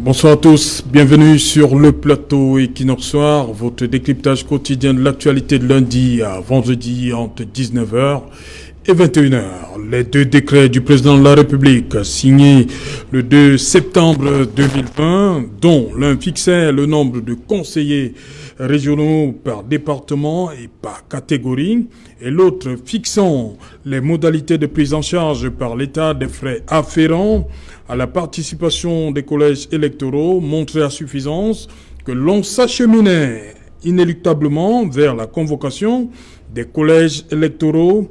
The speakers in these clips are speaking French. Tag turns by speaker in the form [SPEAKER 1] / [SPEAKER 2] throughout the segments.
[SPEAKER 1] Bonsoir à tous, bienvenue sur le plateau Equinox Soir, votre décryptage quotidien de l'actualité de lundi à vendredi entre 19h et 21h. Les deux décrets du président de la République signés le 2 septembre 2020, dont l'un fixait le nombre de conseillers régionaux par département et par catégorie, et l'autre fixant les modalités de prise en charge par l'État des frais afférents à la participation des collèges électoraux, montrait à suffisance que l'on s'acheminait inéluctablement vers la convocation des collèges électoraux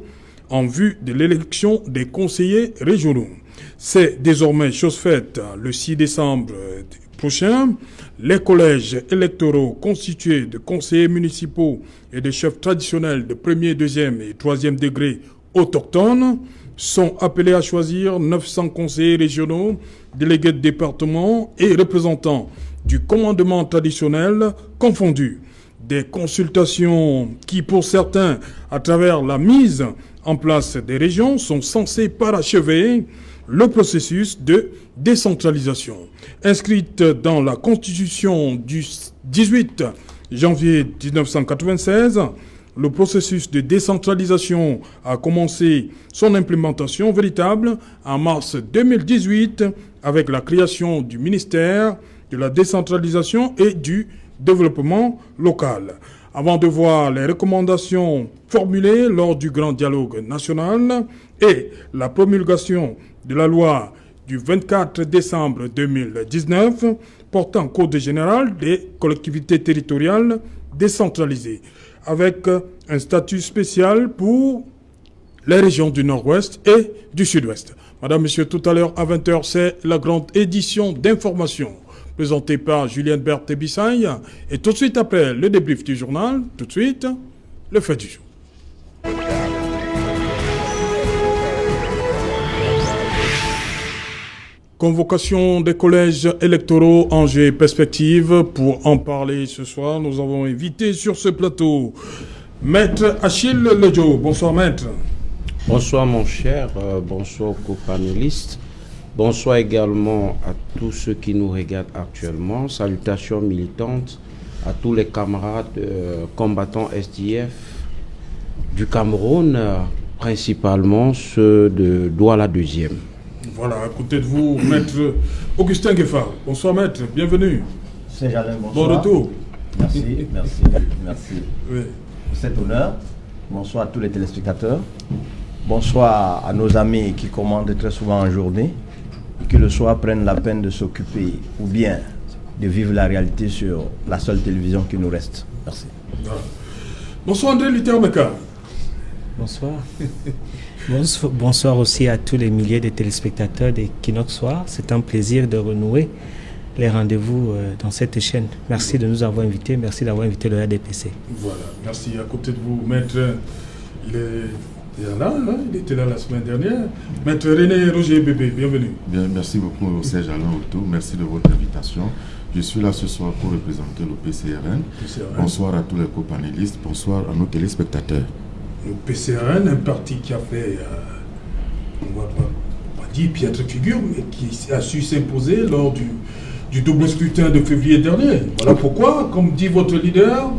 [SPEAKER 1] en vue de l'élection des conseillers régionaux. C'est désormais chose faite. Le 6 décembre prochain, les collèges électoraux constitués de conseillers municipaux et de chefs traditionnels de premier, deuxième et troisième degré autochtones sont appelés à choisir 900 conseillers régionaux, délégués de département et représentants du commandement traditionnel confondus. Des consultations qui, pour certains, à travers la mise en place des régions, sont censées parachever le processus de décentralisation. Inscrite dans la Constitution du 18 janvier 1996, le processus de décentralisation a commencé son implémentation véritable en mars 2018 avec la création du ministère de la décentralisation et du développement local. Avant de voir les recommandations formulées lors du grand dialogue national et la promulgation de la loi du 24 décembre 2019 portant code général des collectivités territoriales décentralisées, avec un statut spécial pour les régions du Nord-Ouest et du Sud-Ouest. Madame, Monsieur, tout à l'heure à 20h, c'est la grande édition d'information présentée par Julien Berthe Bissaille. Et tout de suite après le débrief du journal, tout de suite, le fait du jour. Convocation des collèges électoraux, enjeux et perspectives. Pour en parler ce soir, nous avons invité sur ce plateau Maître Achille Lejo. Bonsoir Maître.
[SPEAKER 2] Bonsoir mon cher, bonsoir aux co-panélistes. Bonsoir également à tous ceux qui nous regardent actuellement. Salutations militantes à tous les camarades combattants SDF du Cameroun, principalement ceux de Douala 2e.
[SPEAKER 1] Voilà, à côté de vous, Maître Augustin Gueffard. Bonsoir Maître, bienvenue.
[SPEAKER 3] Saint-Jalin, bonsoir.
[SPEAKER 1] Bon retour.
[SPEAKER 3] Merci
[SPEAKER 1] Oui.
[SPEAKER 3] pour cet honneur. Bonsoir à tous les téléspectateurs. Bonsoir à nos amis qui commandent très souvent en journée et qui le soir prennent la peine de s'occuper ou bien de vivre la réalité sur la seule télévision qui nous reste. Merci.
[SPEAKER 1] Voilà. Bonsoir André Luther Meka.
[SPEAKER 4] Bonsoir. Bonsoir aussi à tous les milliers de téléspectateurs d'Equinox Soir. C'est un plaisir de renouer les rendez-vous dans cette chaîne. Merci de nous avoir invités. Merci d'avoir invité le RDPC.
[SPEAKER 1] Voilà, merci. À côté de vous, Maître, il était là la semaine dernière. Maître René Roger Bébé, bienvenue.
[SPEAKER 5] Bien, merci beaucoup Serge Alain Otto. Merci de votre invitation. Je suis là ce soir pour représenter le PCRN. Bonsoir à tous les co-panélistes. Bonsoir à nos téléspectateurs.
[SPEAKER 1] Le PCRN, un parti qui a fait, on va pas dire piètre figure, mais qui a su s'imposer lors du double scrutin de février dernier. Voilà pourquoi, comme dit votre leader,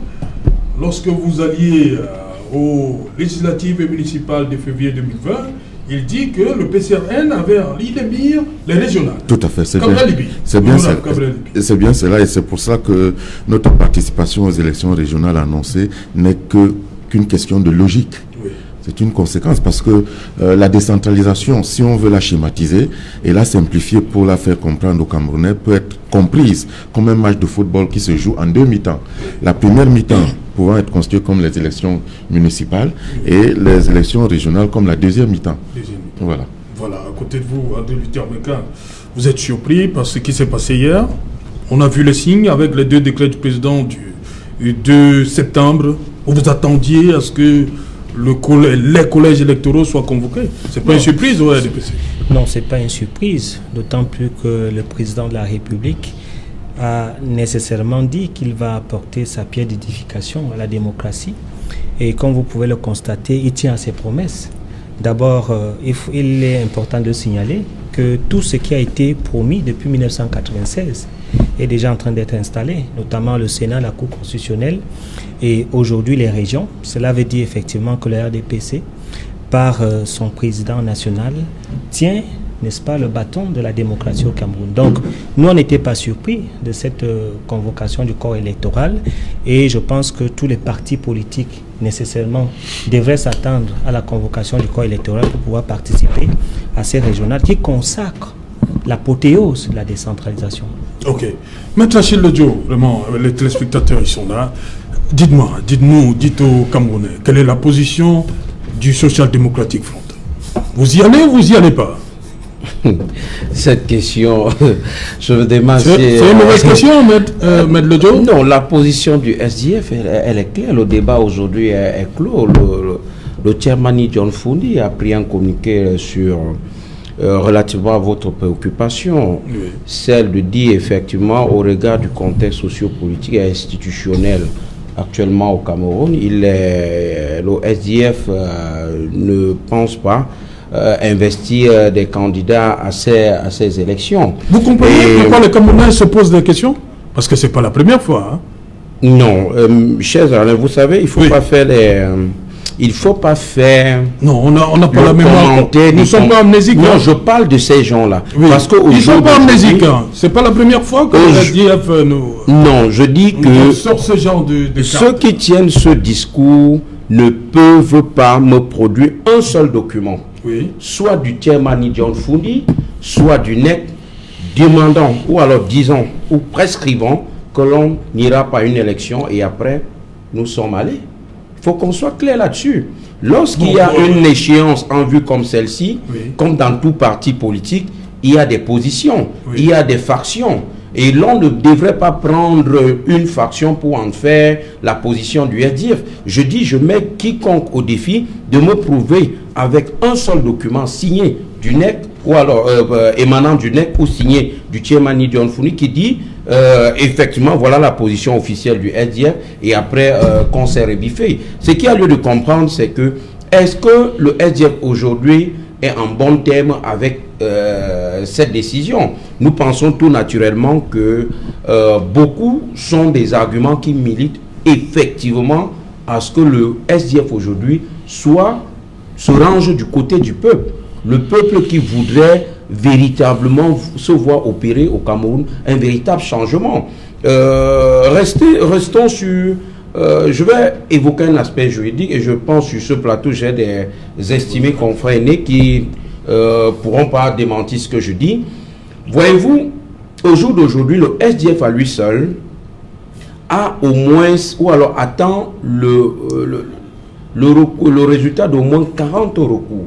[SPEAKER 1] lorsque vous alliez aux législatives et municipales de février 2020, il dit que le PCRN avait en ligne de mire les régionales.
[SPEAKER 5] Tout à fait, c'est
[SPEAKER 1] comme
[SPEAKER 5] bien.
[SPEAKER 1] la Libye.
[SPEAKER 5] C'est bien cela et c'est pour ça que notre participation aux élections régionales annoncées n'est qu'une question de logique.
[SPEAKER 1] Oui.
[SPEAKER 5] C'est une conséquence parce que la décentralisation, si on veut la schématiser et la simplifier pour la faire comprendre aux Camerounais, peut être comprise comme un match de football qui se joue en deux mi-temps. La première mi-temps pouvant être constituée comme les élections municipales et les élections régionales comme la deuxième mi-temps. Voilà.
[SPEAKER 1] Voilà, à côté de vous, André Luther Meka, vous êtes surpris par ce qui s'est passé hier. On a vu les signes avec les deux décrets du président du 2 septembre. Vous attendiez à ce que les collèges électoraux soient convoqués. C'est pas une surprise au RDPC?
[SPEAKER 4] Non, c'est pas une surprise, d'autant plus que le président de la République a nécessairement dit qu'il va apporter sa pierre d'édification à la démocratie. Et comme vous pouvez le constater, il tient à ses promesses. D'abord, il est important de signaler que tout ce qui a été promis depuis 1996 est déjà en train d'être installé, notamment le Sénat, la Cour constitutionnelle et aujourd'hui les régions. Cela veut dire effectivement que le RDPC, par son président national, tient, n'est-ce pas, le bâton de la démocratie au Cameroun. Donc, nous, on n'était pas surpris de cette convocation du corps électoral et je pense que tous les partis politiques, nécessairement, devraient s'attendre à la convocation du corps électoral pour pouvoir participer à ces régionales qui consacrent l'apothéose de la décentralisation.
[SPEAKER 1] Ok. Maître Achille Lodjo, vraiment, les téléspectateurs, ils sont là. Dites aux Camerounais, quelle est la position du Social Democratic Front? Vous y allez ou vous y allez pas?
[SPEAKER 2] Cette question, je me demande si...
[SPEAKER 1] C'est une mauvaise question, Maître Lodjo?
[SPEAKER 2] Non, la position du SDF, elle est claire. Le débat aujourd'hui est clos. Le chairman John Fundi a pris un communiqué relativement à votre préoccupation, oui. Celle de dire effectivement, au regard du contexte socio-politique et institutionnel actuellement au Cameroun, le SDF ne pense pas investir des candidats à ces élections. Vous
[SPEAKER 1] comprenez pourquoi les Camerounais se posent des questions? Parce que ce n'est pas la première fois. Hein?
[SPEAKER 2] Non, chers Alain, vous savez, il ne faut pas faire les... Il faut pas faire...
[SPEAKER 1] Non, on n'a pas la mémoire. Nous ne sommes pas amnésiques.
[SPEAKER 2] Non, je parle de ces gens-là.
[SPEAKER 1] Oui. Parce que ils ne sont pas amnésiques. Hein. Ce n'est pas la première fois que le SDF nous...
[SPEAKER 2] Non, je dis que...
[SPEAKER 1] sort ce genre de
[SPEAKER 2] ceux qui tiennent ce discours ne peuvent pas me produire un seul document.
[SPEAKER 1] Oui.
[SPEAKER 2] Soit du chairman John Fundi, soit du NEC, demandant, ou alors disant, ou prescrivant que l'on n'ira pas à une élection et après, nous sommes allés. Il faut qu'on soit clair là-dessus. Lorsqu'il y a une échéance en vue comme celle-ci, oui. Comme dans tout parti politique, il y a des positions, oui. Il y a des factions. Et l'on ne devrait pas prendre une faction pour en faire la position du SDF. Je dis, je mets quiconque au défi de me prouver avec un seul document signé du NEC, ou alors émanant du NEC ou signé du chairman John Fundi qui dit effectivement voilà la position officielle du SDF et après qu'on s'est rebiffé. Ce qu'il y a lieu de comprendre, c'est que est-ce que le SDF aujourd'hui est en bon terme avec cette décision? Nous pensons tout naturellement que beaucoup sont des arguments qui militent effectivement à ce que le SDF aujourd'hui se range du côté du peuple. Le peuple qui voudrait véritablement se voir opérer au Cameroun un véritable changement. Restons sur... je vais évoquer un aspect juridique et je pense sur ce plateau, j'ai des estimés confrères aînés qui pourront pas démentir ce que je dis. Voyez-vous, au jour d'aujourd'hui, le SDF à lui seul a au moins, ou alors attend le résultat d'au moins 40 recours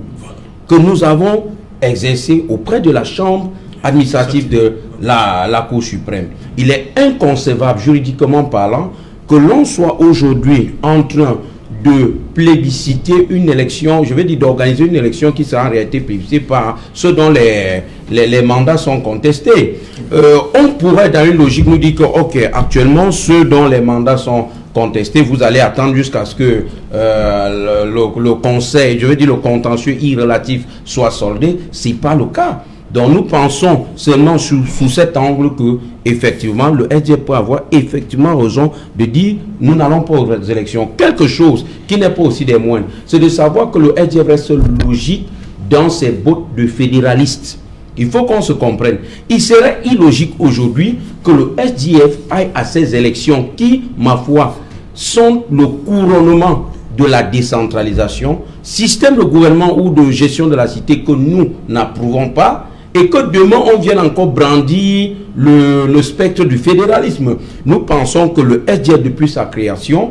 [SPEAKER 2] que nous avons exercé auprès de la Chambre administrative de la Cour suprême. Il est inconcevable, juridiquement parlant, que l'on soit aujourd'hui en train de plébisciter une élection, je vais dire d'organiser une élection qui sera en réalité plébiscitée par ceux dont les mandats sont contestés. On pourrait dans une logique nous dire que, ok, actuellement, ceux dont les mandats sont contestés, vous allez attendre jusqu'à ce que le conseil, je veux dire le contentieux irrélatif soit soldé. Ce n'est pas le cas. Donc nous pensons seulement sous cet angle que effectivement le SDF peut avoir effectivement raison de dire nous n'allons pas aux élections. Quelque chose qui n'est pas aussi des moindres, c'est de savoir que le SDF reste logique dans ses bottes de fédéraliste. Il faut qu'on se comprenne. Il serait illogique aujourd'hui que le SDF aille à ces élections qui, ma foi, sont le couronnement de la décentralisation, système de gouvernement ou de gestion de la cité que nous n'approuvons pas, et que demain on vienne encore brandir le spectre du fédéralisme. Nous pensons que le SDF depuis sa création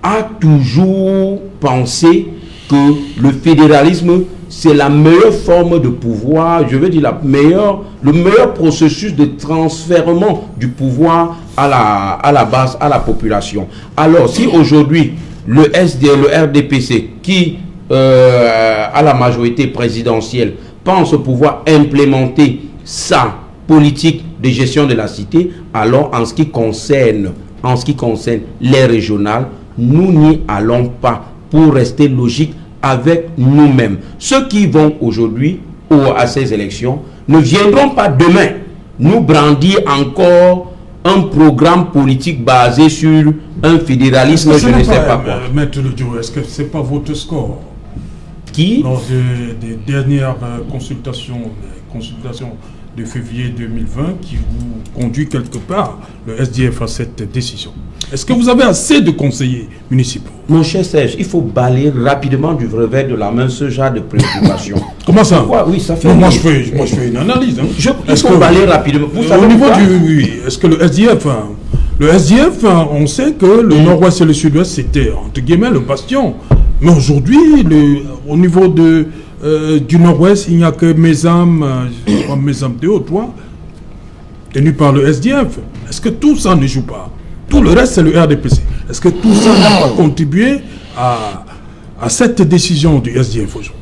[SPEAKER 2] a toujours pensé que le fédéralisme c'est la meilleure forme de pouvoir, je veux dire le meilleur processus de transfèrement du pouvoir à la base, à la population. Alors si aujourd'hui le RDPC qui a la majorité présidentielle pense pouvoir implémenter sa politique de gestion de la cité, alors en ce qui concerne les régionales, nous n'y allons pas pour rester logique avec nous-mêmes. Ceux qui vont aujourd'hui à ces élections ne viendront pas demain nous brandir encore un programme politique basé sur un fédéralisme, je ne sais pas quoi.
[SPEAKER 1] Maître Ledjo, est-ce que c'est pas votre score
[SPEAKER 2] Qui
[SPEAKER 1] lors des dernières consultations de février 2020 qui vous conduit quelque part, le SDF, à cette décision? Est-ce que vous avez assez de conseillers municipaux?
[SPEAKER 2] Mon cher Serge, il faut balayer rapidement du revers de la main ce genre de préoccupation.
[SPEAKER 1] Comment ça?
[SPEAKER 2] Pourquoi? Oui, ça fait...
[SPEAKER 1] Non, moi je fais une analyse. Hein.
[SPEAKER 2] Il faut balayer rapidement. Vous savez
[SPEAKER 1] au niveau
[SPEAKER 2] pourquoi?
[SPEAKER 1] est-ce que le SDF, on sait que le nord-ouest et le sud-ouest, c'était entre guillemets le bastion. Mais aujourd'hui, au niveau du nord-ouest, il n'y a que Mesam 2 ou 3, tenu par le SDF. Est-ce que tout ça ne joue pas? Tout le reste, c'est le RDPC. Est-ce que tout ça n'a pas contribué à cette décision du SDF aujourd'hui?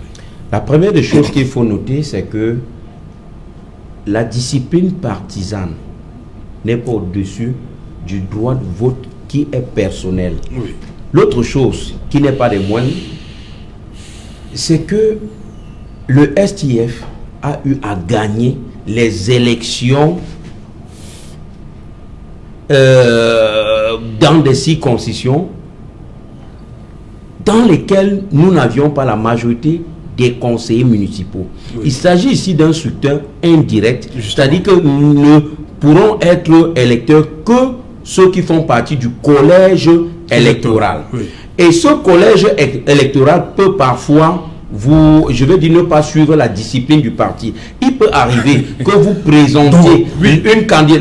[SPEAKER 2] La première des choses qu'il faut noter, c'est que la discipline partisane n'est pas au-dessus du droit de vote qui est personnel.
[SPEAKER 1] Oui.
[SPEAKER 2] L'autre chose qui n'est pas des moindres, c'est que le STF a eu à gagner les élections dans des circonscriptions dans lesquelles nous n'avions pas la majorité des conseillers municipaux. Oui. Il s'agit ici d'un scrutin indirect, c'est-à-dire que nous ne pourrons être électeurs que ceux qui font partie du collège électoral. Oui. Et ce collège électoral peut parfois je vais dire, ne pas suivre la discipline du parti. Il peut arriver que vous présentiez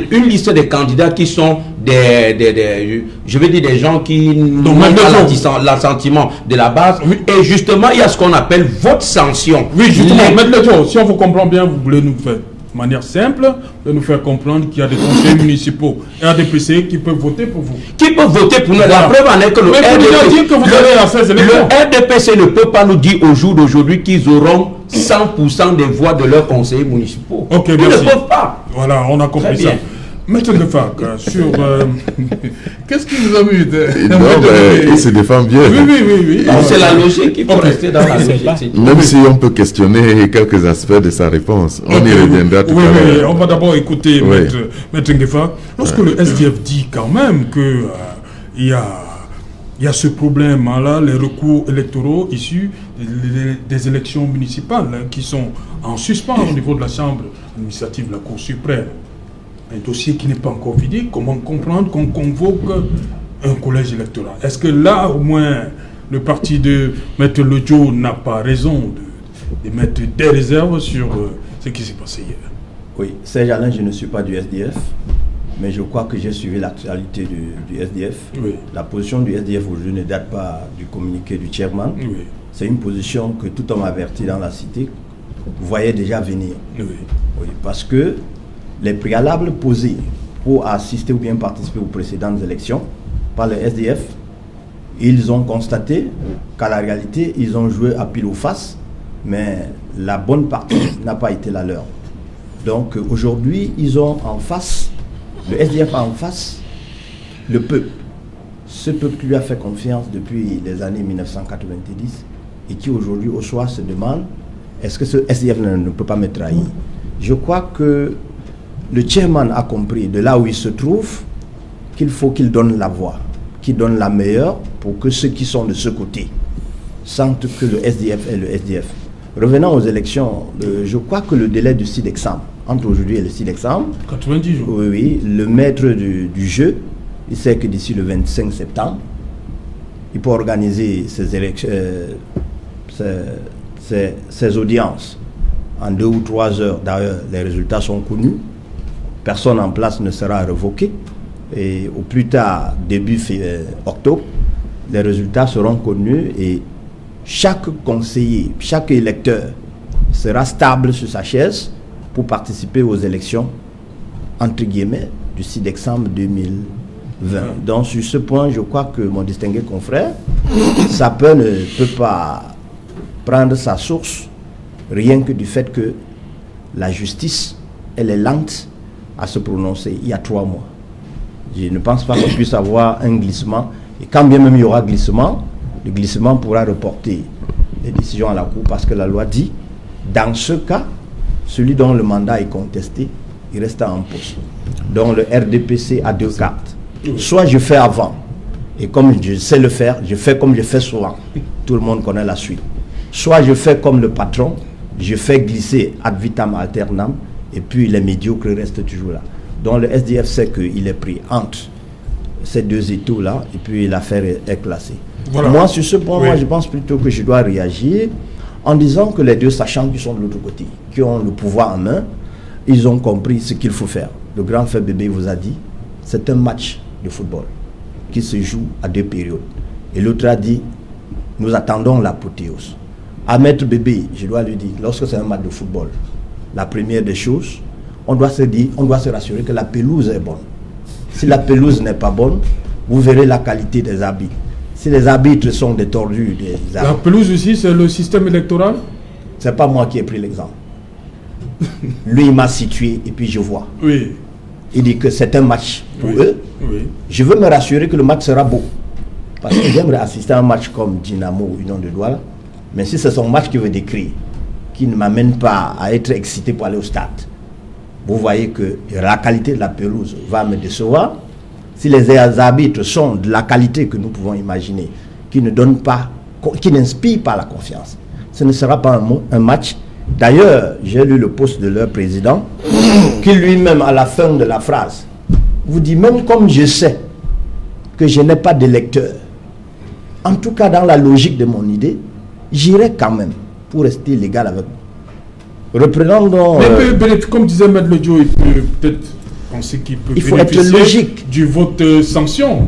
[SPEAKER 2] une liste de candidats qui sont je vais dire des gens qui n'ont pas l'assentiment de la base. Oui. Et justement, il y a ce qu'on appelle vote sanction.
[SPEAKER 1] Oui, justement, Maître Ledjo, si on vous comprend bien, vous voulez nous faire de manière simple, de nous faire comprendre qu'il y a des conseillers municipaux RDPC qui peuvent voter pour vous.
[SPEAKER 2] Qui peuvent voter pour nous.
[SPEAKER 1] Voilà.
[SPEAKER 2] La preuve en est que le RDPC ne peut pas nous dire au jour d'aujourd'hui qu'ils auront 100% des voix de leurs conseillers municipaux.
[SPEAKER 1] Okay,
[SPEAKER 2] ils ne peuvent pas.
[SPEAKER 1] Voilà, on a compris ça. Maître Lefac, sur... qu'est-ce qui vous a mis
[SPEAKER 5] il se défend bien.
[SPEAKER 1] Oui.
[SPEAKER 2] C'est la logique, il faut rester dans la logique.
[SPEAKER 5] Même si on peut questionner quelques aspects de sa réponse, on y reviendra tout à l'heure.
[SPEAKER 1] Oui, on va d'abord écouter Maître Lefac. Lorsque le SDF dit quand même que il y a ce problème-là, les recours électoraux issus des élections municipales qui sont en suspens au niveau de la Chambre administrative de la Cour suprême. Un dossier qui n'est pas encore vidé, comment comprendre qu'on convoque un collège électoral? Est-ce que là, au moins, le parti de Maître Ledjo n'a pas raison de mettre des réserves sur ce qui s'est passé hier?
[SPEAKER 3] Oui, Serge Alain, je ne suis pas du SDF, mais je crois que j'ai suivi l'actualité du SDF. Oui. La position du SDF aujourd'hui ne date pas du communiqué du chairman. Oui. C'est une position que tout homme averti dans la cité voyait déjà venir. Oui. Oui, parce que les préalables posés pour assister ou bien participer aux précédentes élections par le SDF, ils ont constaté qu'à la réalité, ils ont joué à pile ou face, mais la bonne partie n'a pas été la leur. Donc aujourd'hui, ils ont en face, le SDF a en face le peuple. Ce peuple qui lui a fait confiance depuis les années 1990 et qui aujourd'hui au soir se demande est-ce que ce SDF ne peut pas me trahir? Je crois que le chairman a compris de là où il se trouve qu'il faut qu'il donne la voix, qu'il donne la meilleure pour que ceux qui sont de ce côté sentent que le SDF est le SDF. Revenant aux élections, je crois que le délai du 6 décembre, entre aujourd'hui et le 6 décembre,
[SPEAKER 1] 90 jours.
[SPEAKER 3] Oui, le maître du jeu, il sait que d'ici le 25 septembre, il peut organiser ses élections, ses audiences en 2 ou 3 heures. D'ailleurs, les résultats sont connus. Personne en place ne sera révoqué. Et au plus tard, début octobre, les résultats seront connus et chaque conseiller, chaque électeur sera stable sur sa chaise pour participer aux élections, entre guillemets, du 6 décembre 2020. Donc sur ce point, je crois que mon distingué confrère, sa peur ne peut pas prendre sa source rien que du fait que la justice, elle est lente à se prononcer il y a 3 mois. Je ne pense pas qu'on puisse avoir un glissement. Et quand bien même il y aura glissement, le glissement pourra reporter les décisions à la Cour parce que la loi dit, dans ce cas, celui dont le mandat est contesté il reste en poste. Donc le RDPC a 2 cartes. Soit je fais avant, et comme je sais le faire, je fais comme je fais souvent. Tout le monde connaît la suite. Soit je fais comme le patron, je fais glisser ad vitam aeternam, et puis les médiocres restent toujours là. Donc le SDF sait qu'il est pris entre ces 2 étaux-là, et puis l'affaire est classée. Voilà. Moi, sur ce point, moi, je pense plutôt que je dois réagir en disant que les 2 sachants qui sont de l'autre côté, qui ont le pouvoir en main, ils ont compris ce qu'il faut faire. Le grand frère Bébé vous a dit, c'est un match de football qui se joue à 2 périodes. Et l'autre a dit, nous attendons l'apothéose. À Maître Bébé, je dois lui dire, lorsque c'est un match de football, la première des choses, on doit se rassurer que la pelouse est bonne. Si la pelouse n'est pas bonne, vous verrez la qualité des arbitres. Si les arbitres sont des tordus,
[SPEAKER 1] la pelouse aussi, c'est le système électoral?
[SPEAKER 3] C'est pas moi qui ai pris l'exemple. Lui, il m'a situé et puis je vois.
[SPEAKER 1] Oui.
[SPEAKER 3] Il dit que c'est un match pour eux.
[SPEAKER 1] Oui.
[SPEAKER 3] Je veux me rassurer que le match sera beau. Parce que j'aimerais assister à un match comme Dynamo ou Union de Douala. Mais si c'est son match qui veut décrire, qui ne m'amène pas à être excité pour aller au stade, vous voyez que la qualité de la pelouse va me décevoir. Si les arbitres sont de la qualité que nous pouvons imaginer, qui ne donnent pas, qui n'inspirent pas la confiance, ce ne sera pas un match. D'ailleurs, j'ai lu le post de leur président, qui lui-même, à la fin de la phrase, vous dit, même comme je sais que je n'ai pas de lecteur, en tout cas dans la logique de mon idée, j'irai quand même pour rester légal avec vous. Reprenons donc...
[SPEAKER 1] Mais comme disait Maître Ledjo, il peut peut-être penser qu'il peut
[SPEAKER 3] bénéficier
[SPEAKER 1] du vote sanction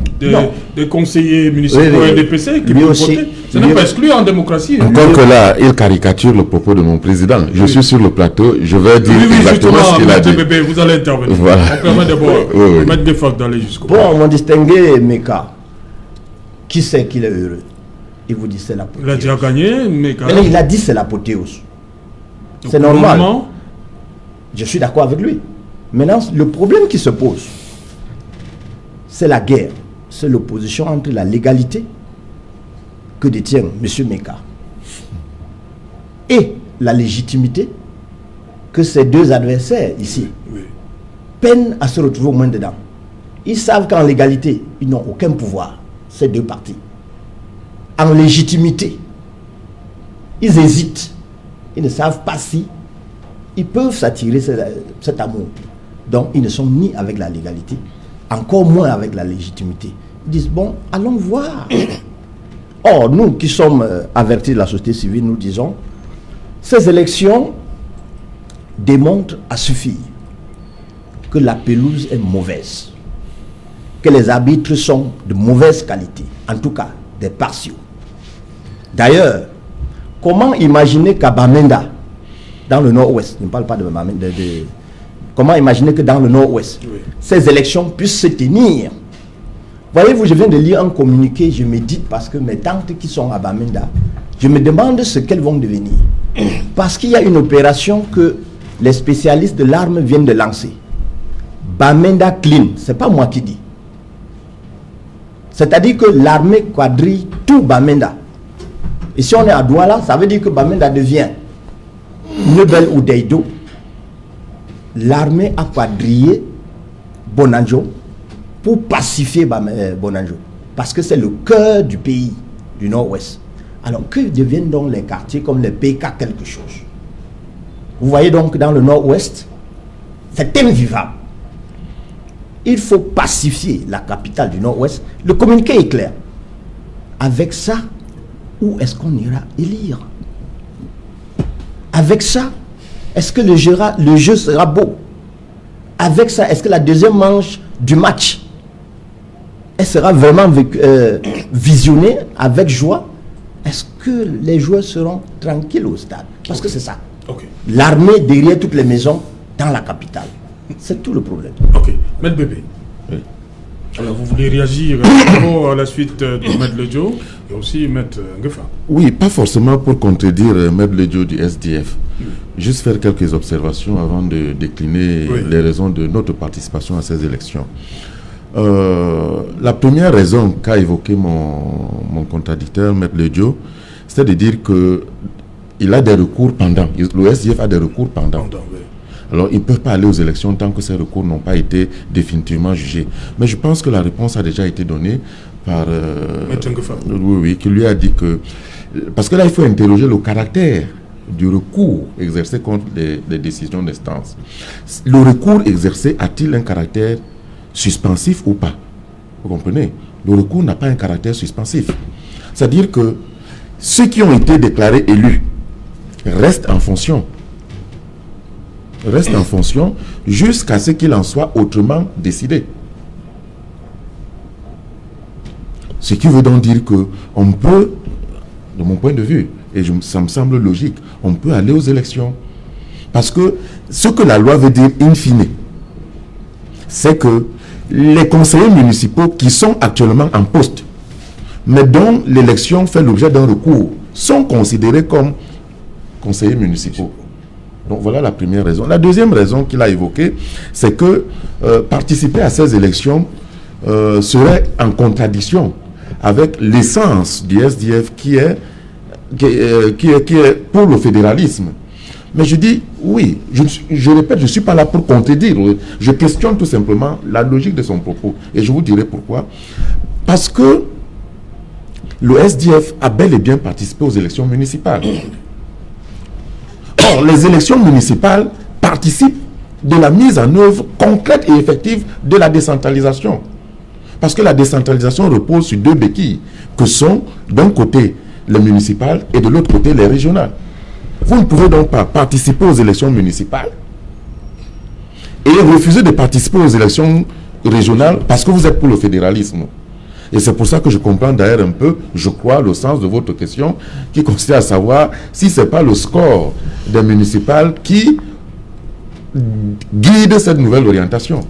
[SPEAKER 1] des conseillers municipaux RDPC qui peuvent voter. Ce n'est pas exclu en démocratie.
[SPEAKER 5] Encore que là, il caricature le propos de mon président. Je suis sur le plateau, je vais dire exactement ce qu'il a dit.
[SPEAKER 1] Bébé, vous allez intervenir.
[SPEAKER 5] Voilà.
[SPEAKER 1] On permet d'abord mettre des forces d'aller jusqu'au bout.
[SPEAKER 3] Bon, mon distingué Meka, qui sait qu'il est heureux? Il vous dit c'est l'apothéose.
[SPEAKER 1] Il a déjà gagné, Meka.
[SPEAKER 3] Mais il a dit c'est l'apothéose. C'est normal. Je suis d'accord avec lui. Maintenant, le problème qui se pose, c'est la guerre. C'est l'opposition entre la légalité que détient M. Meka et la légitimité que ces 2 adversaires ici peinent à se retrouver au moins dedans. Ils savent qu'en légalité, ils n'ont aucun pouvoir, ces 2 partis. En légitimité, ils hésitent. Ils ne savent pas si ils peuvent s'attirer cet amour. Donc, ils ne sont ni avec la légalité, encore moins avec la légitimité. Ils disent, bon, allons voir. Or, nous qui sommes avertis de la société civile, nous disons, ces élections démontrent à suffire que la pelouse est mauvaise, que les arbitres sont de mauvaise qualité, en tout cas des partiaux. D'ailleurs, comment imaginer qu'à Bamenda, dans le nord-ouest, je ne parle pas de Bamenda, comment imaginer que dans le nord-ouest, ces élections puissent se tenir? Voyez-vous, je viens de lire un communiqué, je médite parce que mes tantes qui sont à Bamenda, je me demande ce qu'elles vont devenir. Parce qu'il y a une opération que les spécialistes de l'arme viennent de lancer. Bamenda Clean, ce n'est pas moi qui dis. C'est-à-dire que l'armée quadrille tout Bamenda. Et si on est à Douala, ça veut dire que Bamenda devient Nebel ou Deido. L'armée a quadrillé Bonanjo pour pacifier Bonanjo. Parce que c'est le cœur du pays, du nord-ouest. Alors que deviennent donc les quartiers comme les PK quelque chose? Vous voyez donc dans le nord-ouest, c'est invivable. Il faut pacifier la capitale du nord-ouest. Le communiqué est clair. Avec ça, où est-ce qu'on ira élire? Avec ça, est-ce que le jeu sera beau? Avec ça, est-ce que la deuxième manche du match, elle sera vraiment visionnée avec joie? Est-ce que les joueurs seront tranquilles au stade? Parce que c'est ça. L'armée derrière toutes les maisons dans la capitale. C'est tout le problème.
[SPEAKER 1] Ok. Maître Bébé. Oui. Alors, vous voulez réagir à la suite de Maître Ledjo et aussi Maître Ngefa?
[SPEAKER 5] Oui, pas forcément pour contredire Maître Ledjo du SDF. Juste faire quelques observations avant de décliner les raisons de notre participation à ces élections. La première raison qu'a évoqué mon contradicteur, Maître Ledjo, c'est de dire qu'il a des recours pendants. Le SDF a des recours pendants. Alors, ils ne peuvent pas aller aux élections tant que ces recours n'ont pas été définitivement jugés. Mais je pense que la réponse a déjà été donnée par... oui, qui lui a dit que... Parce que là, il faut interroger le caractère du recours exercé contre les décisions d'instance. Le recours exercé a-t-il un caractère suspensif ou pas? Vous comprenez? Le recours n'a pas un caractère suspensif. C'est-à-dire que ceux qui ont été déclarés élus restent en fonction jusqu'à ce qu'il en soit autrement décidé. Ce qui veut donc dire qu'on peut, de mon point de vue, et ça me semble logique, on peut aller aux élections. Parce que ce que la loi veut dire in fine, c'est que les conseillers municipaux qui sont actuellement en poste, mais dont l'élection fait l'objet d'un recours, sont considérés comme conseillers municipaux. Donc voilà la première raison. La deuxième raison qu'il a évoquée, c'est que participer à ces élections serait en contradiction avec l'essence du SDF qui est pour le fédéralisme. Mais je dis, oui, je répète, je ne suis pas là pour contredire. Je questionne tout simplement la logique de son propos. Et je vous dirai pourquoi. Parce que le SDF a bel et bien participé aux élections municipales. Or, les élections municipales participent de la mise en œuvre concrète et effective de la décentralisation. Parce que la décentralisation repose sur deux béquilles, que sont d'un côté les municipales et de l'autre côté les régionales. Vous ne pouvez donc pas participer aux élections municipales et refuser de participer aux élections régionales parce que vous êtes pour le fédéralisme. Et c'est pour ça que je comprends d'ailleurs un peu, je crois, le sens de votre question, qui consiste à savoir si ce n'est pas le score des municipales qui guide cette nouvelle orientation.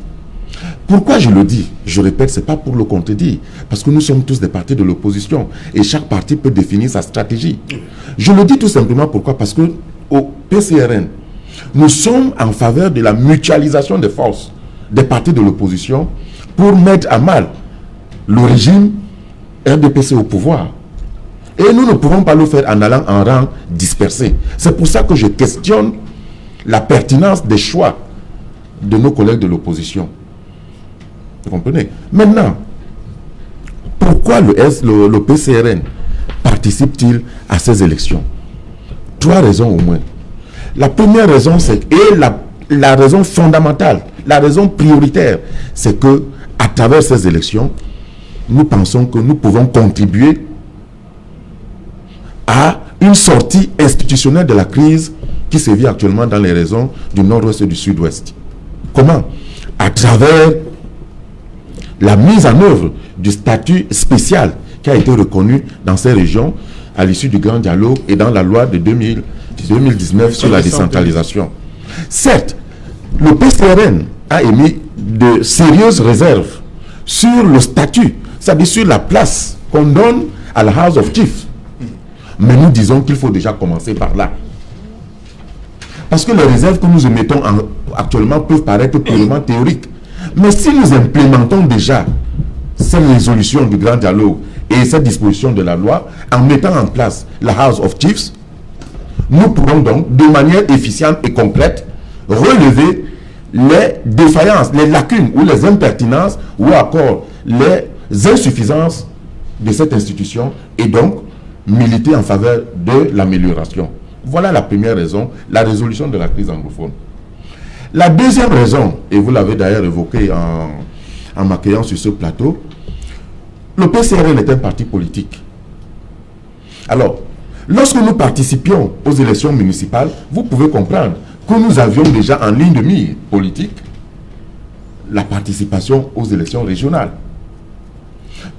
[SPEAKER 5] Pourquoi je le dis? Je répète, ce n'est pas pour le contredire, parce que nous sommes tous des partis de l'opposition et chaque parti peut définir sa stratégie. Je le dis tout simplement pourquoi? Parce que au PCRN, nous sommes en faveur de la mutualisation des forces des partis de l'opposition pour mettre à mal le régime RDPC au pouvoir. Et nous ne pouvons pas le faire en allant en rang dispersé. C'est pour ça que je questionne la pertinence des choix de nos collègues de l'opposition. Vous comprenez? Maintenant, pourquoi le PCRN participe-t-il à ces élections? 3 raisons au moins. La première raison, et la raison fondamentale, la raison prioritaire, c'est que à travers ces élections, nous pensons que nous pouvons contribuer à une sortie institutionnelle de la crise qui se vit actuellement dans les régions du nord-ouest et du sud-ouest. Comment? À travers la mise en œuvre du statut spécial qui a été reconnu dans ces régions à l'issue du grand dialogue et dans la loi de 2019 sur la décentralisation. Certes, le PCRN a émis de sérieuses réserves sur le statut, c'est-à-dire sur la place qu'on donne à la House of Chiefs. Mais nous disons qu'il faut déjà commencer par là. Parce que les réserves que nous émettons actuellement peuvent paraître purement théoriques. Mais si nous implémentons déjà cette résolution du grand dialogue et cette disposition de la loi, en mettant en place la House of Chiefs, nous pourrons donc, de manière efficiente et complète, relever les défaillances, les lacunes ou les impertinences ou encore les insuffisances de cette institution et donc militer en faveur de l'amélioration. Voilà la première raison, la résolution de la crise anglophone. La deuxième raison, et vous l'avez d'ailleurs évoqué en m'accueillant sur ce plateau, le PCRN est un parti politique. Alors, lorsque nous participions aux élections municipales, vous pouvez comprendre que nous avions déjà en ligne de mire politique la participation aux élections régionales.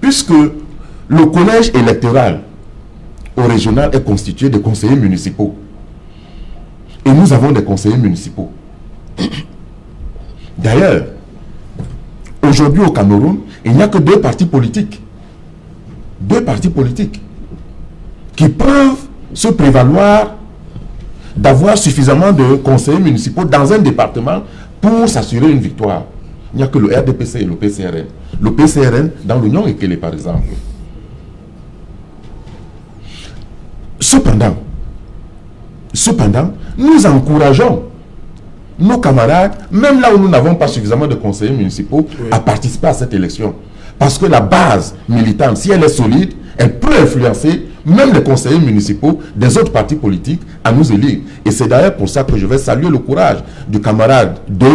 [SPEAKER 5] Puisque le collège électoral au régional est constitué de conseillers municipaux. Et nous avons des conseillers municipaux. D'ailleurs, aujourd'hui au Cameroun, il n'y a que 2 partis politiques. 2 partis politiques qui peuvent se prévaloir d'avoir suffisamment de conseillers municipaux dans un département pour s'assurer une victoire. Il n'y a que le RDPC et le PCRN. Le PCRN dans l'Union Ekele, par exemple. Cependant, nous encourageons nos camarades, même là où nous n'avons pas suffisamment de conseillers municipaux, à participer à cette élection. Parce que la base militante, si elle est solide, elle peut influencer même les conseillers municipaux des autres partis politiques à nous élire. Et c'est d'ailleurs pour ça que je vais saluer le courage du camarade Doi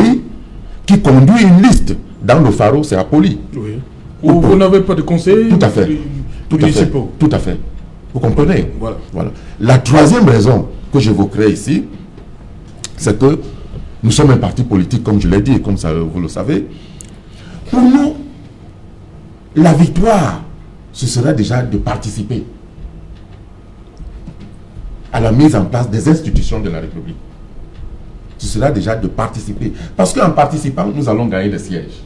[SPEAKER 5] qui conduit une liste dans le Faro, c'est Apoli.
[SPEAKER 1] Oui. Où vous n'avez pas de conseillers
[SPEAKER 5] Tout à fait.
[SPEAKER 1] municipaux.
[SPEAKER 5] Tout à fait. Vous comprenez?
[SPEAKER 1] Voilà.
[SPEAKER 5] La troisième raison que j'évoquerai ici, c'est que nous sommes un parti politique, comme je l'ai dit, et comme ça, vous le savez. Pour nous, la victoire, ce sera déjà de participer à la mise en place des institutions de la République. Ce sera déjà de participer. Parce qu'en participant, nous allons gagner des sièges.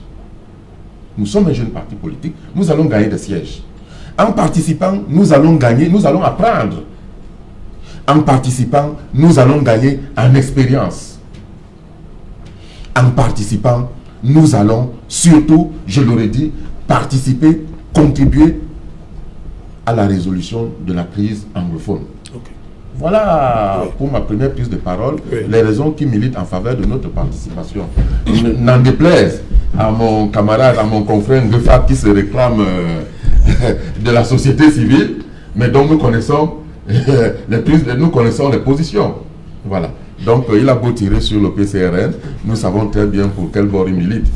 [SPEAKER 5] Nous sommes un jeune parti politique, nous allons gagner des sièges. En participant, nous allons gagner, nous allons apprendre. En participant, nous allons gagner en expérience. En participant, nous allons surtout, je l'aurais dit, participer, contribuer à la résolution de la crise anglophone.
[SPEAKER 1] Okay.
[SPEAKER 5] Voilà pour ma première prise de parole, les raisons qui militent en faveur de notre participation. N'en déplaise à mon camarade, à mon confrère Ngefat qui se réclame de la société civile, mais dont nous connaissons les positions. Voilà. Donc il a beau tirer sur le PCRN, nous savons très bien pour quel bord il milite,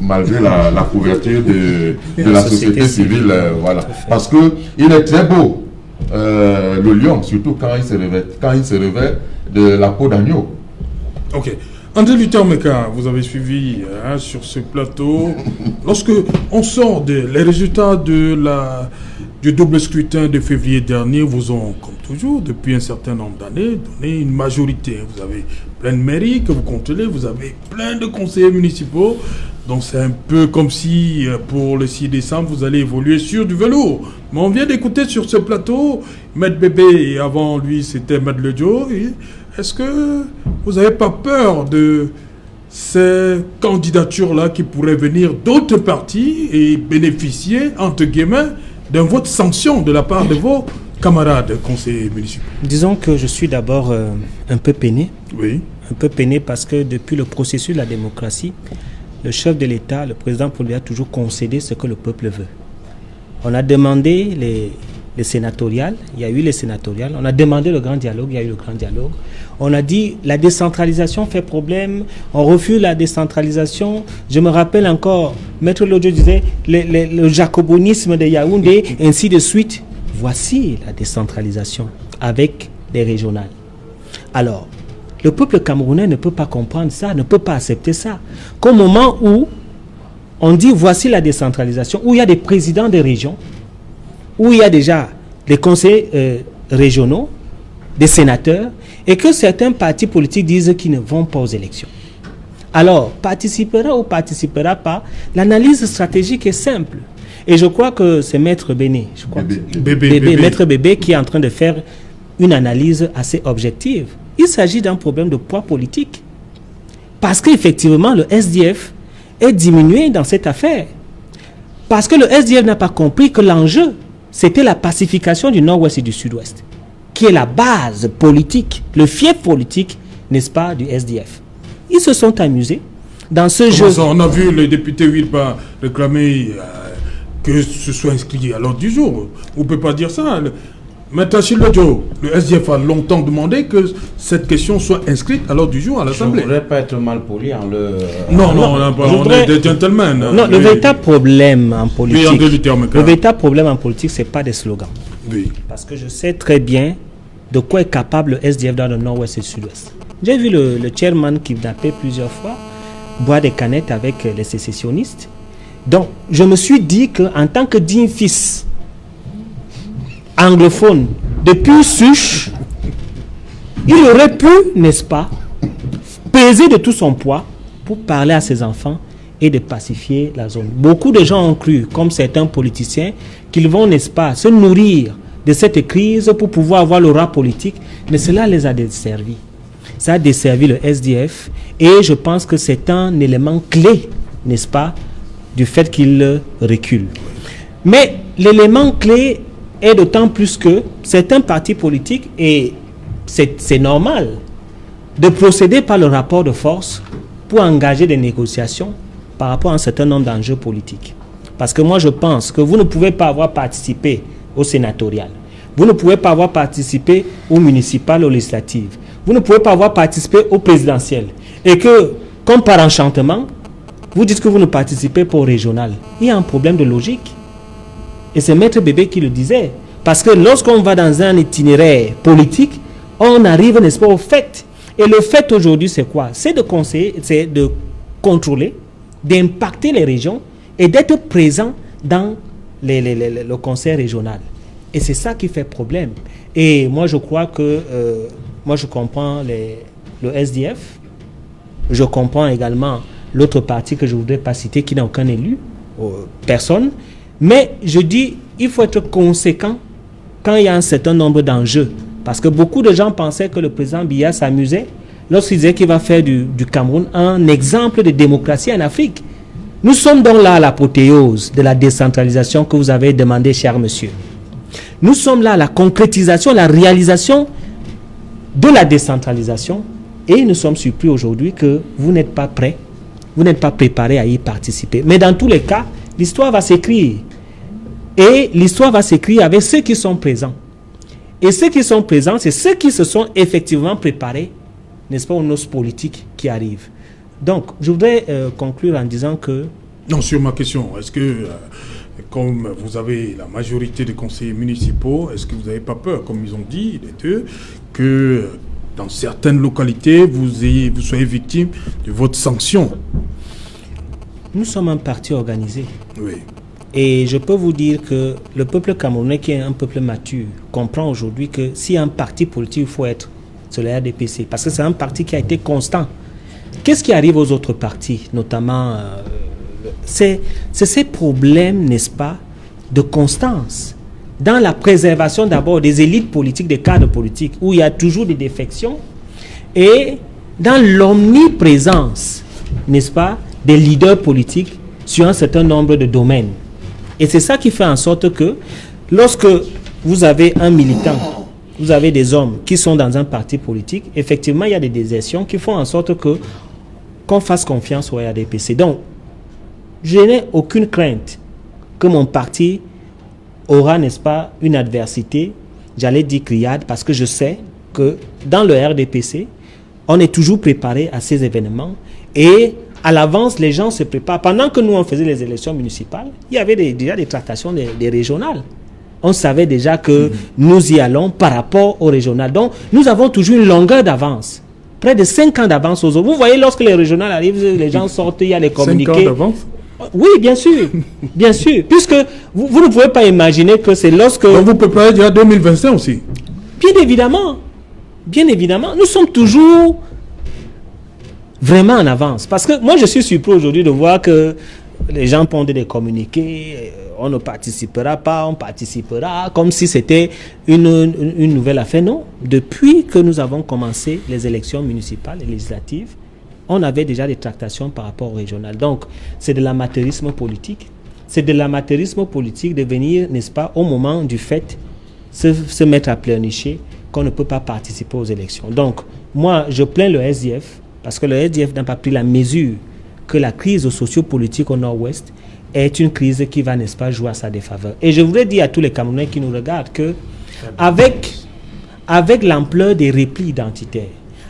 [SPEAKER 5] malgré la couverture de la société civile. Voilà. Parce qu'il est très beau, le lion, surtout quand il se revêt de la peau d'agneau.
[SPEAKER 1] Ok. André Luther Meka, vous avez suivi sur ce plateau. Lorsque on sort les résultats du double scrutin de février dernier, vous ont, comme toujours, depuis un certain nombre d'années, donné une majorité. Vous avez plein de mairies que vous contrôlez, vous avez plein de conseillers municipaux. Donc c'est un peu comme si, pour le 6 décembre, vous allez évoluer sur du velours. Mais on vient d'écouter sur ce plateau, Maître Bébé, et avant lui, c'était Maître Lejo. Est-ce que vous n'avez pas peur de ces candidatures-là qui pourraient venir d'autres partis et bénéficier, entre guillemets, d'un vote sanction de la part de vos camarades conseillers municipaux?
[SPEAKER 4] Disons que je suis d'abord un peu peiné.
[SPEAKER 1] Oui.
[SPEAKER 4] Un peu peiné parce que depuis le processus de la démocratie, le chef de l'État, le président Poulvia, a toujours concédé ce que le peuple veut. On a demandé les sénatoriales, il y a eu les sénatoriales. On a demandé le grand dialogue, il y a eu le grand dialogue. On a dit la décentralisation fait problème, on refuse la décentralisation. Je me rappelle encore, Maître Lodjo disait le jacobonisme de Yaoundé, ainsi de suite. Voici la décentralisation avec les régionales. Alors, le peuple camerounais ne peut pas comprendre ça, ne peut pas accepter ça. Qu'au moment où on dit voici la décentralisation, où il y a des présidents des régions, où il y a déjà des conseils régionaux, des sénateurs, et que certains partis politiques disent qu'ils ne vont pas aux élections. Alors, participera ou participera pas, l'analyse stratégique est simple. Et je crois que c'est Maître Béné, Maître Bébé qui est en train de faire une analyse assez objective. Il s'agit d'un problème de poids politique. Parce qu'effectivement, le SDF est diminué dans cette affaire. Parce que le SDF n'a pas compris que l'enjeu, c'était la pacification du nord-ouest et du sud-ouest, qui est la base politique, le fief politique, n'est-ce pas, du SDF. Ils se sont amusés dans ce jeu.
[SPEAKER 1] On a vu le député Wilba réclamer que ce soit inscrit à l'ordre du jour. On ne peut pas dire ça. Maître Achille Lejo, le SDF a longtemps demandé que cette question soit inscrite à l'ordre du jour à l'Assemblée.
[SPEAKER 2] Je ne voudrais pas être mal poli en le...
[SPEAKER 1] Non, on est des gentlemen.
[SPEAKER 4] Non, le véritable problème en politique,
[SPEAKER 1] le
[SPEAKER 4] véritable problème en politique, ce n'est pas des slogans.
[SPEAKER 1] Oui.
[SPEAKER 4] Parce que je sais très bien de quoi est capable le SDF dans le nord-ouest et le sud-ouest. J'ai vu le chairman kidnappé plusieurs fois, boire des canettes avec les sécessionnistes. Donc, je me suis dit qu'en tant que digne fils anglophone, depuis Suche, il aurait pu, n'est-ce pas, peser de tout son poids pour parler à ses enfants et de pacifier la zone. Beaucoup de gens ont cru, comme certains politiciens, qu'ils vont, n'est-ce pas, se nourrir de cette crise pour pouvoir avoir le roi politique, mais cela les a desservis. Ça a desservi le SDF et je pense que c'est un élément clé, n'est-ce pas, du fait qu'il recule. Mais l'élément clé est d'autant plus que certains partis politiques, et c'est normal, de procéder par le rapport de force pour engager des négociations par rapport à un certain nombre d'enjeux politiques. Parce que moi, je pense que vous ne pouvez pas avoir participé au sénatorial. Vous ne pouvez pas avoir participé au municipal, aux législatives. Vous ne pouvez pas avoir participé au présidentiel. Et que, comme par enchantement, vous dites que vous ne participez pas au régional. Il y a un problème de logique. Et c'est Maître Bébé qui le disait. Parce que lorsqu'on va dans un itinéraire politique, on arrive, n'est-ce pas, au fait. Et le fait aujourd'hui, c'est quoi? C'est de conseiller, c'est de contrôler, d'impacter les régions et d'être présent dans le conseil régional. Et c'est ça qui fait problème. Et moi, je crois que, moi, je comprends le SDF, je comprends également l'autre parti que je ne voudrais pas citer, qui n'a aucun élu, personne. Mais je dis, il faut être conséquent quand il y a un certain nombre d'enjeux. Parce que beaucoup de gens pensaient que le président Biya s'amusait lorsqu'il disait qu'il va faire du Cameroun un exemple de démocratie en Afrique. Nous sommes donc là à l'apothéose de la décentralisation que vous avez demandé, cher monsieur. Nous sommes là à la concrétisation, la réalisation de la décentralisation. Et nous sommes surpris aujourd'hui que vous n'êtes pas prêts, vous n'êtes pas préparés à y participer. Mais dans tous les cas, l'histoire va s'écrire. Et l'histoire va s'écrire avec ceux qui sont présents. Et ceux qui sont présents, c'est ceux qui se sont effectivement préparés, n'est-ce pas, aux noces politiques qui arrivent. Donc, je voudrais conclure en disant que...
[SPEAKER 1] Non, sur ma question, est-ce que, comme vous avez la majorité des conseillers municipaux, est-ce que vous n'avez pas peur, comme ils ont dit, les deux, que dans certaines localités, vous soyez victime de votre sanction?
[SPEAKER 4] Nous sommes un parti organisé.
[SPEAKER 1] Oui.
[SPEAKER 4] Et je peux vous dire que le peuple camerounais, qui est un peuple mature, comprend aujourd'hui que si un parti politique, il faut être sur le RDPC. Parce que c'est un parti qui a été constant. Qu'est-ce qui arrive aux autres partis, notamment c'est ces problèmes, n'est-ce pas, de constance. Dans la préservation d'abord des élites politiques, des cadres politiques, où il y a toujours des défections, et dans l'omniprésence, n'est-ce pas, des leaders politiques sur un certain nombre de domaines. Et c'est ça qui fait en sorte que lorsque vous avez un militant, vous avez des hommes qui sont dans un parti politique, effectivement, il y a des désertions qui font en sorte qu'on fasse confiance au RDPC. Donc, je n'ai aucune crainte que mon parti aura, n'est-ce pas, une adversité, j'allais dire criade, parce que je sais que dans le RDPC, on est toujours préparé à ces événements et à l'avance, les gens se préparent. Pendant que nous, on faisait les élections municipales, il y avait déjà des tractations des régionales. On savait déjà que nous y allons par rapport aux régionales. Donc, nous avons toujours une longueur d'avance. Près de 5 ans d'avance aux autres. Vous voyez, lorsque les régionales arrivent, les gens sortent, il y a les communiqués.
[SPEAKER 1] 5 ans d'avance?
[SPEAKER 4] Oui, bien sûr. Bien sûr. Puisque vous ne pouvez pas imaginer que c'est lorsque...
[SPEAKER 1] Donc vous préparez déjà 2025 aussi?
[SPEAKER 4] Bien évidemment. Bien évidemment. Nous sommes toujours vraiment en avance. Parce que moi, je suis surpris aujourd'hui de voir que les gens pondent des communiqués, on ne participera pas, on participera, comme si c'était une nouvelle affaire. Non. Depuis que nous avons commencé les élections municipales et législatives, on avait déjà des tractations par rapport au régional. Donc, c'est de l'amateurisme politique. C'est de l'amateurisme politique de venir, n'est-ce pas, au moment du fait, se mettre à pleurnicher qu'on ne peut pas participer aux élections. Donc, moi, je plains le SDF, parce que le SDF n'a pas pris la mesure que la crise sociopolitique au nord-ouest est une crise qui va, n'est-ce pas, jouer à sa défaveur. Et je voudrais dire à tous les Camerounais qui nous regardent que avec l'ampleur des replis identitaires,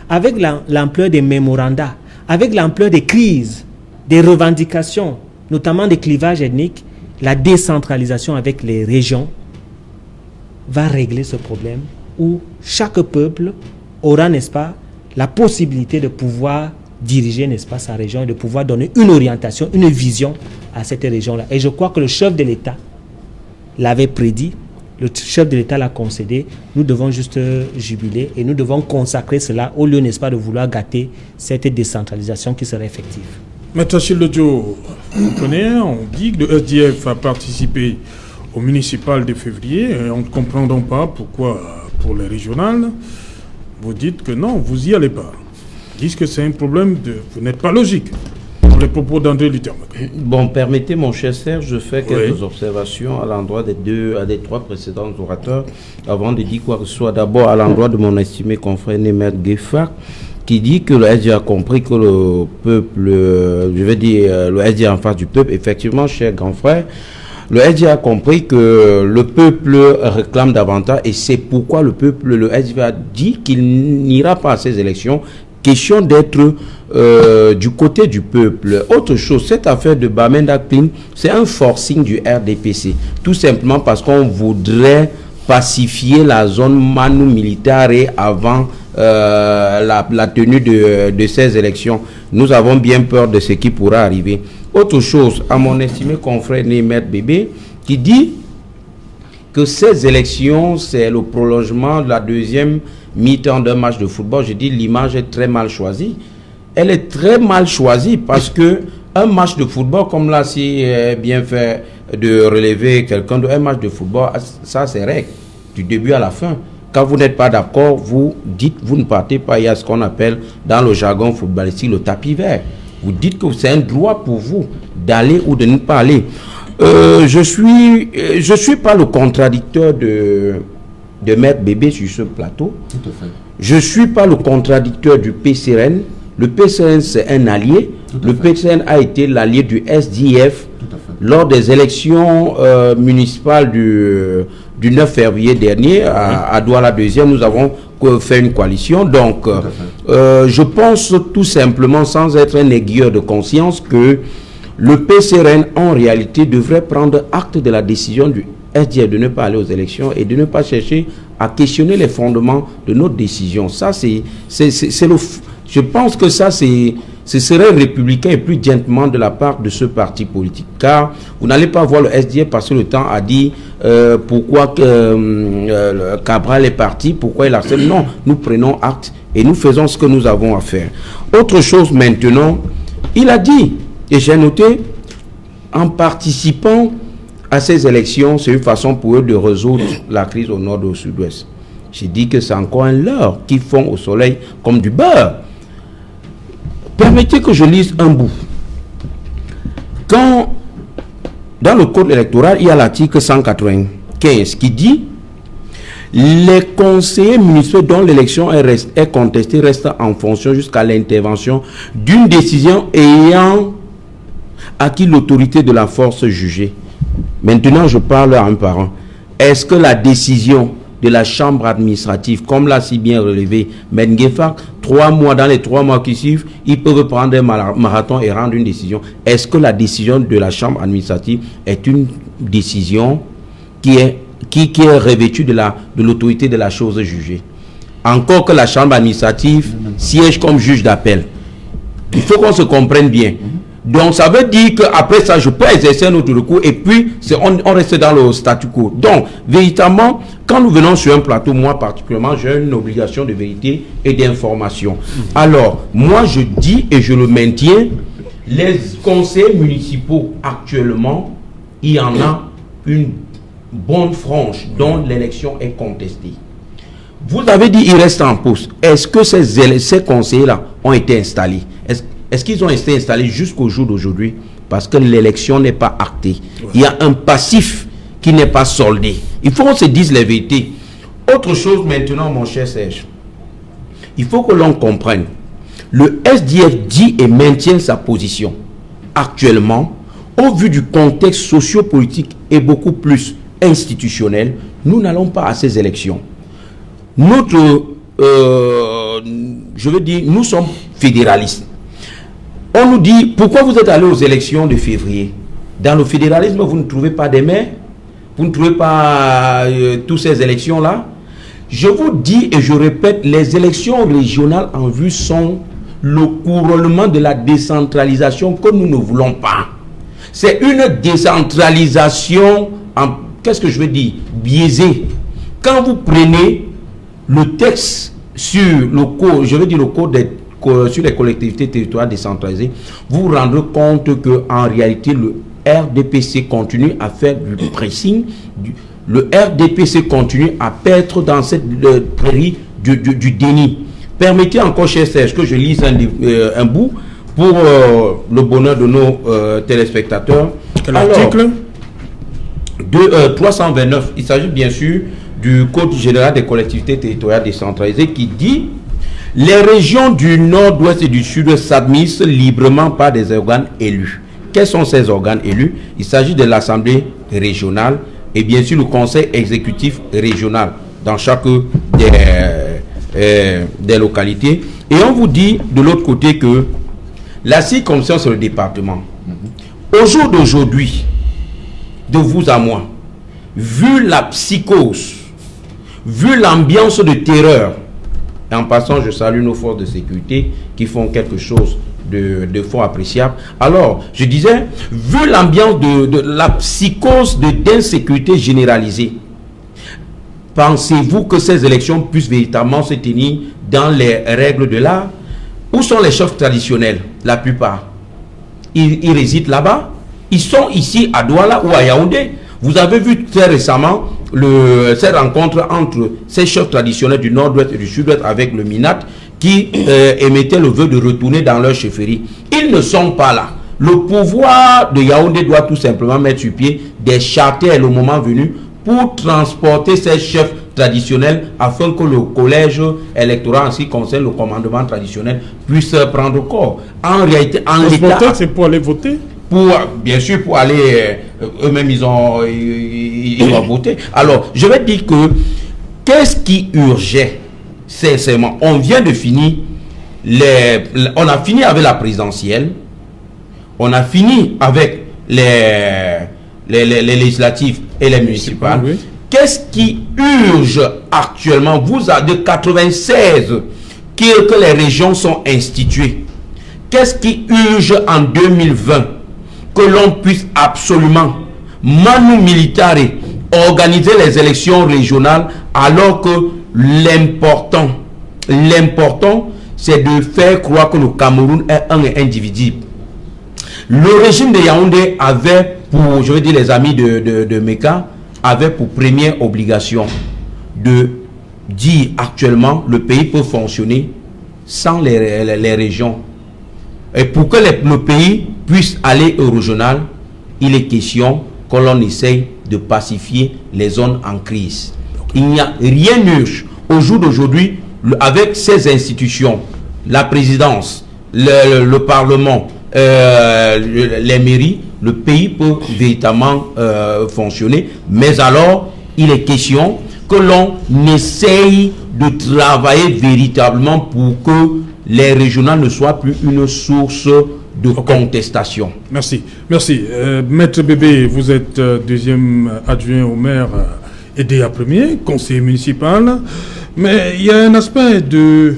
[SPEAKER 4] avec l'ampleur des mémorandas, avec l'ampleur des crises, des revendications, notamment des clivages ethniques, la décentralisation avec les régions va régler ce problème où chaque peuple aura, n'est-ce pas, la possibilité de pouvoir diriger, n'est-ce pas, sa région et de pouvoir donner une orientation, une vision à cette région-là. Et je crois que le chef de l'État l'avait prédit, le chef de l'État l'a concédé. Nous devons juste jubiler et nous devons consacrer cela au lieu, n'est-ce pas, de vouloir gâter cette décentralisation qui serait effective.
[SPEAKER 1] Maître Achille Lodjo, vous connaissez, on dit que le SDF a participé au municipal de février et on ne comprend donc pas pourquoi pour les régionales. Vous dites que non, vous n'y allez pas. Ils disent que c'est un problème de... Vous n'êtes pas logique dans les propos d'André Luthermac.
[SPEAKER 2] Bon, permettez, mon cher Serge, je fais quelques observations à l'endroit des trois précédents orateurs avant de dire quoi que ce soit. D'abord, à l'endroit de mon estimé confrère Német Gueffard, qui dit que le SDA a compris que le peuple, le SDA en face du peuple, effectivement, cher grand frère, le SDA a compris que le peuple réclame davantage et c'est pourquoi le SDA a dit qu'il n'ira pas à ces élections. Question d'être du côté du peuple. Autre chose, cette affaire de Bamenda Clean, c'est un forcing du RDPC. Tout simplement parce qu'on voudrait pacifier la zone Manu Militare avant la tenue de ces élections. Nous avons bien peur de ce qui pourra arriver. Autre chose, à mon estimé confrère Német Bébé, qui dit que ces élections, c'est le prolongement de la deuxième mi-temps d'un match de football. Je dis l'image est très mal choisie. Elle est très mal choisie parce que un match de football, comme là, si bien fait de relever quelqu'un de un match de football, ça c'est règle, du début à la fin. Quand vous n'êtes pas d'accord, vous dites, vous ne partez pas. Il y a ce qu'on appelle dans le jargon footballistique le tapis vert. Vous dites que c'est un droit pour vous d'aller ou de ne pas aller. Je suis pas le contradicteur de Maître Bébé sur ce plateau.
[SPEAKER 5] Tout à fait.
[SPEAKER 2] Je suis pas le contradicteur du PCRN. Le PCRN, c'est un allié. Le PCRN a été l'allié du SDF lors des élections municipales du 9 février dernier à Douala 2e. Nous avons fait une coalition. Donc, je pense tout simplement, sans être un aiguilleur de conscience, que le PCRN, en réalité, devrait prendre acte de la décision du SDF de ne pas aller aux élections et de ne pas chercher à questionner les fondements de notre décision. Ça, je pense que ça, ce serait républicain et plus gentleman de la part de ce parti politique. Car vous n'allez pas voir le SDF passer le temps à dire pourquoi Cabral est parti, pourquoi il harcèle. Non, nous prenons acte et nous faisons ce que nous avons à faire. Autre chose maintenant, il a dit, et j'ai noté, en participant à ces élections, c'est une façon pour eux de résoudre la crise au nord et au sud-ouest. J'ai dit que c'est encore un leurre qui fond au soleil comme du beurre. Permettez que je lise un bout. Quand, dans le code électoral, il y a l'article 195 qui dit « Les conseillers municipaux dont l'élection est contestée restent en fonction jusqu'à l'intervention d'une décision ayant acquis l'autorité de la force jugée. » Maintenant, je parle à un parent. Est-ce que la décision de la chambre administrative, comme l'a si bien relevé Mengefa, dans les 3 mois qui suivent, ils peuvent prendre un marathon et rendre une décision. Est-ce que la décision de la chambre administrative est une décision qui est revêtue de l'autorité de la chose jugée? Encore que la chambre administrative siège comme juge d'appel. Il faut qu'on se comprenne bien. Donc, ça veut dire qu'après ça, je peux exercer un autre recours et puis on reste dans le statu quo. Donc, véritablement, quand nous venons sur un plateau, moi particulièrement, j'ai une obligation de vérité et d'information. Alors, moi, je dis et je le maintiens, les conseillers municipaux, actuellement, il y en a une bonne frange dont l'élection est contestée. Vous avez dit qu'il reste en poste. Est-ce que ces conseillers-là ont été installés? Est-ce qu'ils ont été installés jusqu'au jour d'aujourd'hui? Parce que l'élection n'est pas actée. Il y a un passif qui n'est pas soldé. Il faut qu'on se dise les vérités. Autre chose maintenant, mon cher Serge. Il faut que l'on comprenne. Le SDF dit et maintient sa position. Actuellement, au vu du contexte socio-politique et beaucoup plus institutionnel, nous n'allons pas à ces élections. Nous sommes fédéralistes. On nous dit, pourquoi vous êtes allé aux élections de février? Dans le fédéralisme, vous ne trouvez pas des maires? Vous ne trouvez pas toutes ces élections-là? Je vous dis et je répète, les élections régionales en vue sont le couronnement de la décentralisation que nous ne voulons pas. C'est une décentralisation, qu'est-ce que je veux dire? Biaisée. Quand vous prenez le texte sur le code, je veux dire le code sur les collectivités territoriales décentralisées, vous vous rendrez compte qu'en réalité, le RDPC continue à faire du pressing, le RDPC continue à perdre dans cette prairie du déni. Permettez encore, cher Serge, que je lise un bout pour le bonheur de nos téléspectateurs.
[SPEAKER 1] L'article
[SPEAKER 2] 329, il s'agit bien sûr du Code général des collectivités territoriales décentralisées qui dit Les régions du nord-ouest et du sud-ouest s'administrent librement par des organes élus. Quels sont ces organes élus? Il s'agit de l'Assemblée régionale et bien sûr le Conseil exécutif régional dans chaque des localités. Et on vous dit de l'autre côté que la circonscription c'est le département. Au jour d'aujourd'hui, de vous à moi, vu la psychose, vu l'ambiance de terreur, et en passant je salue nos forces de sécurité qui font quelque chose de fort appréciable. Alors, je disais, vu l'ambiance de la psychose d'insécurité généralisée, pensez-vous que ces élections puissent véritablement se tenir dans les règles de l'art? Où sont les chefs traditionnels? La plupart. Ils résident là-bas. Ils sont ici à Douala ou à Yaoundé. Vous avez vu très récemment cette rencontre entre ces chefs traditionnels du nord-ouest et du sud-ouest avec le MINAT qui émettaient le vœu de retourner dans leur chefferie. Ils ne sont pas là. Le pouvoir de Yaoundé doit tout simplement mettre sur pied des charters le moment venu pour transporter ces chefs traditionnels afin que le collège électoral en ce qui concerne le commandement traditionnel puisse prendre corps. En réalité, en l'état,
[SPEAKER 1] c'est pour aller voter?
[SPEAKER 2] Bien sûr, pour aller, eux-mêmes, ils doivent voter. Alors, je vais dire que, qu'est-ce qui urgeait, sincèrement? On vient de finir, on a fini avec la présidentielle, on a fini avec les législatives et les municipales. Oui. Qu'est-ce qui urge actuellement? Vous avez de 96 que les régions sont instituées. Qu'est-ce qui urge en 2020? Que l'on puisse absolument, manu militare, organiser les élections régionales, alors que l'important, c'est de faire croire que le Cameroun est un et indivisible. Le régime de Yaoundé avait, pour, je veux dire les amis de Meka, avait pour première obligation de dire actuellement le pays peut fonctionner sans les régions. Et pour que le pays puisse aller au régional, il est question que l'on essaye de pacifier les zones en crise. Il n'y a rien d'urgent. Au jour d'aujourd'hui, avec ces institutions, la présidence, le Parlement, les mairies, le pays peut véritablement fonctionner. Mais alors, il est question que l'on essaye de travailler véritablement pour que les régionales ne soient plus une source de contestation.
[SPEAKER 1] Merci. Merci. Maître Bébé, vous êtes deuxième adjoint au maire aidé à premier, conseiller municipal. Mais il y a un aspect de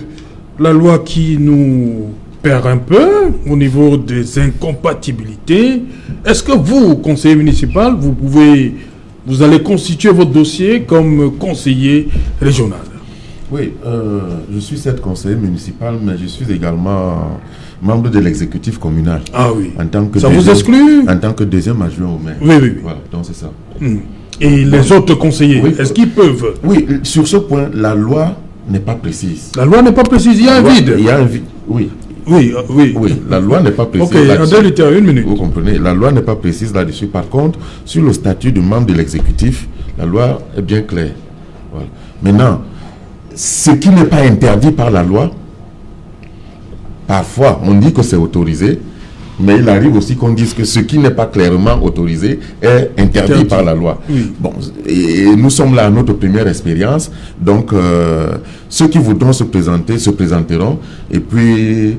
[SPEAKER 1] la loi qui nous perd un peu au niveau des incompatibilités. Est-ce que vous, conseiller municipal, vous allez constituer votre dossier comme conseiller régional?
[SPEAKER 5] Oui, je suis certes conseiller municipal, mais je suis également membre de l'exécutif communal.
[SPEAKER 1] Ah oui.
[SPEAKER 5] En tant que
[SPEAKER 1] ça vous exclut?
[SPEAKER 5] En tant que deuxième adjoint au maire.
[SPEAKER 1] Oui, oui, oui.
[SPEAKER 5] Voilà, donc c'est ça.
[SPEAKER 1] Et les autres conseillers, oui, est-ce qu'ils peuvent?
[SPEAKER 5] Oui, sur ce point, la loi n'est pas précise.
[SPEAKER 1] La loi n'est pas précise, il y a un vide.
[SPEAKER 5] Il y a un vide, oui.
[SPEAKER 1] Oui, oui.
[SPEAKER 5] Oui, la loi n'est pas précise.
[SPEAKER 1] Ok, André, une minute.
[SPEAKER 5] Vous comprenez, la loi n'est pas précise là-dessus. Par contre, sur le statut de membre de l'exécutif, la loi est bien claire. Voilà. Maintenant, ce qui n'est pas interdit par la loi, parfois on dit que c'est autorisé, mais il arrive aussi qu'on dise que ce qui n'est pas clairement autorisé est interdit par la loi. Oui. Bon, et nous sommes là à notre première expérience, donc ceux qui voudront se présenter se présenteront, et puis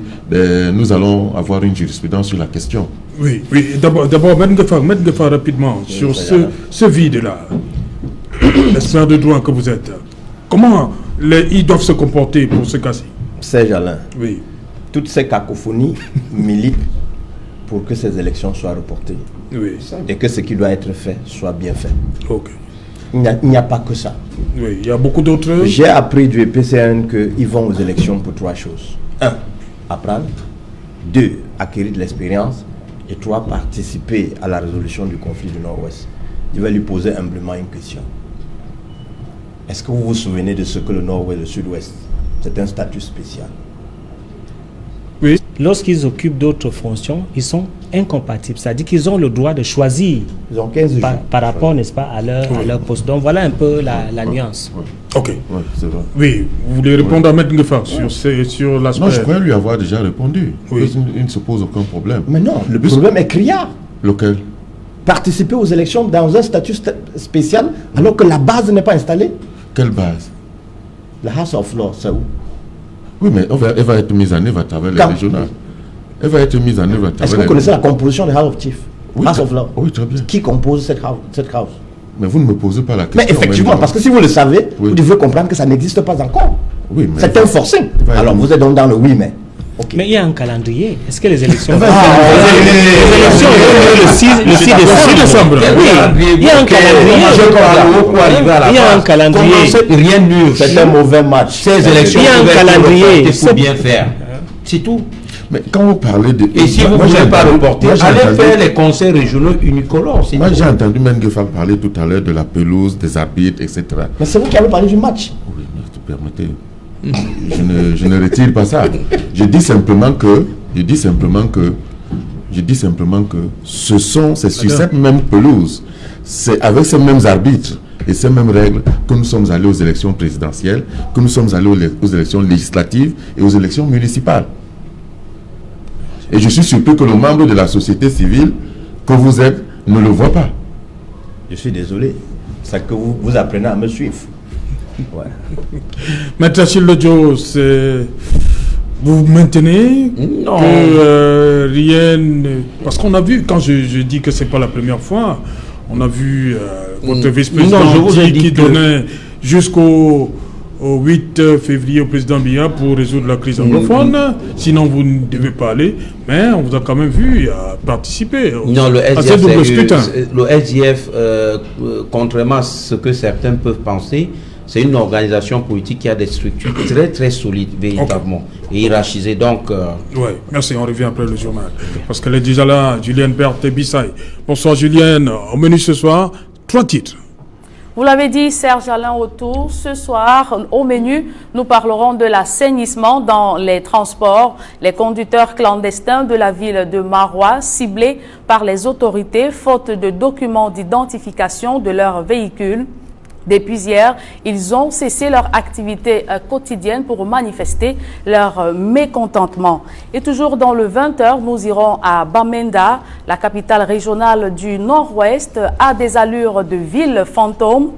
[SPEAKER 5] nous allons avoir une jurisprudence sur la question.
[SPEAKER 1] Oui, oui. D'abord, Maître Gefa, rapidement, oui, sur ce vide-là, l'expert de droit que vous êtes, comment ils doivent se comporter pour ce cas-ci?
[SPEAKER 3] Serge Alain,
[SPEAKER 1] oui.
[SPEAKER 3] Toutes ces cacophonies militent pour que ces élections soient reportées.
[SPEAKER 1] Oui.
[SPEAKER 3] Et que ce qui doit être fait soit bien fait.
[SPEAKER 1] Ok.
[SPEAKER 3] Il n'y a pas que ça.
[SPEAKER 1] Oui, il y a beaucoup d'autres...
[SPEAKER 3] J'ai appris du PCN qu'ils vont aux élections pour 3 choses. 1. Apprendre. 2. Acquérir de l'expérience. Et 3. Participer à la résolution du conflit du Nord-Ouest. Je vais lui poser humblement une question. Est-ce que vous vous souvenez de ce que le Nord-Ouest et le Sud-Ouest? C'est un statut spécial.
[SPEAKER 1] Oui.
[SPEAKER 4] Lorsqu'ils occupent d'autres fonctions, ils sont incompatibles. C'est-à-dire qu'ils ont le droit de choisir
[SPEAKER 3] Ils ont 15 jours.
[SPEAKER 4] par rapport, n'est-ce pas, à leur poste. Donc voilà un peu la nuance.
[SPEAKER 1] Ok.
[SPEAKER 5] Ouais, c'est vrai.
[SPEAKER 1] Oui, vous voulez répondre à Maître Ngefa sur l'aspect...
[SPEAKER 5] Non, je crois lui avoir déjà répondu.
[SPEAKER 1] Oui.
[SPEAKER 5] Il ne se pose aucun problème.
[SPEAKER 3] Mais non, le problème est criard.
[SPEAKER 5] Lequel?
[SPEAKER 3] Participer aux élections dans un statut spécial alors que la base n'est pas installée.
[SPEAKER 5] Quelle base?
[SPEAKER 3] La House of Law, c'est où?
[SPEAKER 5] Oui, mais elle va être mise en œuvre à travers les
[SPEAKER 3] Quand?
[SPEAKER 5] régionales. Elle va être mise en œuvre à travers
[SPEAKER 3] Est-ce que
[SPEAKER 5] les
[SPEAKER 3] vous connaissez la composition des House of Chief?
[SPEAKER 5] Oui,
[SPEAKER 3] House of Law.
[SPEAKER 5] oui, très bien.
[SPEAKER 3] Qui compose cette house?
[SPEAKER 5] Mais vous ne me posez pas la question.
[SPEAKER 3] Mais effectivement, parce que si vous le savez,
[SPEAKER 5] Oui.
[SPEAKER 3] vous devez comprendre que ça n'existe pas encore.
[SPEAKER 5] Oui, mais
[SPEAKER 3] C'est un forcing.
[SPEAKER 5] va
[SPEAKER 3] Alors
[SPEAKER 5] être-
[SPEAKER 3] vous êtes donc dans le oui, mais. Ok.
[SPEAKER 4] Mais il y a un calendrier. Est-ce que les élections...
[SPEAKER 3] Ah,
[SPEAKER 4] les élections le 6 décembre. Oui, il y a un calendrier. Il y a un calendrier.
[SPEAKER 2] Rien de nul.
[SPEAKER 3] C'est un mauvais match.
[SPEAKER 2] Ces élections
[SPEAKER 4] Il y a un
[SPEAKER 2] pouvaient être
[SPEAKER 4] calendrier.
[SPEAKER 2] reportées pour bien faire. C'est tout.
[SPEAKER 5] Mais quand vous parlez de...
[SPEAKER 2] Et si vous ne
[SPEAKER 5] Moi, j'ai
[SPEAKER 2] voulez pas
[SPEAKER 5] entendu-
[SPEAKER 2] reporter,
[SPEAKER 5] moi, j'ai
[SPEAKER 2] allez
[SPEAKER 5] entendu-
[SPEAKER 2] faire les conseils régionaux unicolores. c'est
[SPEAKER 5] Moi,
[SPEAKER 2] tout.
[SPEAKER 5] j'ai entendu Mengefa parler tout à l'heure de la pelouse, des arbitres, etc.
[SPEAKER 3] Mais c'est vous qui avez parlé du match.
[SPEAKER 5] Oui, mais tu permettez. Je ne retire pas ça. Je dis simplement que c'est sur cette même pelouse, c'est avec ces mêmes arbitres et ces mêmes règles que nous sommes allés aux élections présidentielles, que nous sommes allés aux élections législatives et aux élections municipales. Et je suis surpris que le membre de la société civile que vous êtes ne le voit pas.
[SPEAKER 3] Je suis désolé. C'est que vous apprenez à me suivre. Ouais.
[SPEAKER 1] Maître Achille Lodjo, vous maintenez
[SPEAKER 2] Non.
[SPEAKER 1] que rien... Parce qu'on a vu, quand je dis que c'est pas la première fois, on a vu votre vice-président
[SPEAKER 2] Non, je vous ai dit
[SPEAKER 1] qui
[SPEAKER 2] que-
[SPEAKER 1] donnait jusqu'au 8 février au président Biya pour résoudre la crise anglophone. Sinon, vous ne devez pas aller. Mais on vous a quand même vu participer
[SPEAKER 2] Non, le
[SPEAKER 1] à ce double scrutin.
[SPEAKER 2] SDF, contrairement à ce que certains peuvent penser, c'est une organisation politique qui a des structures très très solides, véritablement, et hiérarchisées. Donc,
[SPEAKER 1] Oui, merci. On revient après le journal. Parce qu'elle est déjà là, Julienne Berthe et Bissaï. Bonsoir Julienne. Au menu ce soir, 3 titres.
[SPEAKER 6] Vous l'avez dit, Serge Alain Autour, ce soir, au menu, nous parlerons de l'assainissement dans les transports. Les conducteurs clandestins de la ville de Marois, ciblés par les autorités, faute de documents d'identification de leurs véhicules. Depuis hier, ils ont cessé leur activité quotidienne pour manifester leur mécontentement. Et toujours dans le 20h, nous irons à Bamenda, la capitale régionale du Nord-Ouest, à des allures de ville fantôme.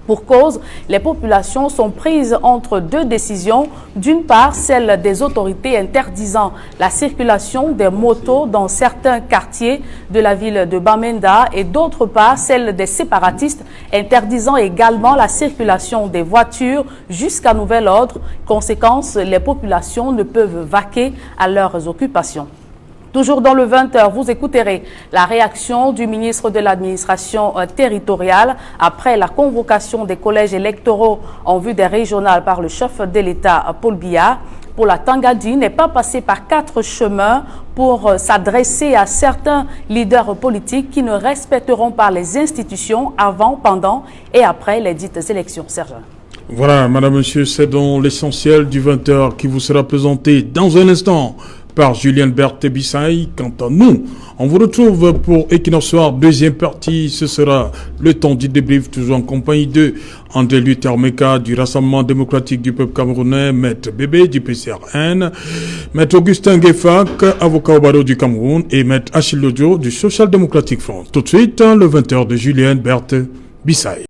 [SPEAKER 6] Pour cause, les populations sont prises entre deux décisions. D'une part, celle des autorités interdisant la circulation des motos dans certains quartiers de la ville de Bamenda et d'autre part, celle des séparatistes interdisant également la circulation des voitures jusqu'à nouvel ordre. Conséquence, les populations ne peuvent vaquer à leurs occupations. Toujours dans le 20h, vous écouterez la réaction du ministre de l'administration territoriale après la convocation des collèges électoraux en vue des régionales par le chef de l'État, Paul Biya. Pour la Tangadi, n'est pas passé par 4 chemins pour s'adresser à certains leaders politiques qui ne respecteront pas les institutions avant, pendant et après les dites élections. Serge.
[SPEAKER 1] Voilà, madame, monsieur, c'est donc l'essentiel du 20h qui vous sera présenté dans un instant par Julienne Berthe et Bissaï. Quant à nous, on vous retrouve pour Equinox Soir, deuxième partie. Ce sera le temps du débrief, toujours en compagnie de André Luther Meka du Rassemblement démocratique du peuple camerounais, Maître Bébé du PCRN, Maître Augustin Gueffak, avocat au barreau du Cameroun, et Maître Achille Lodjo du Social Democratic Front. Tout de suite, le 20h de Julienne Berthe Bissaï.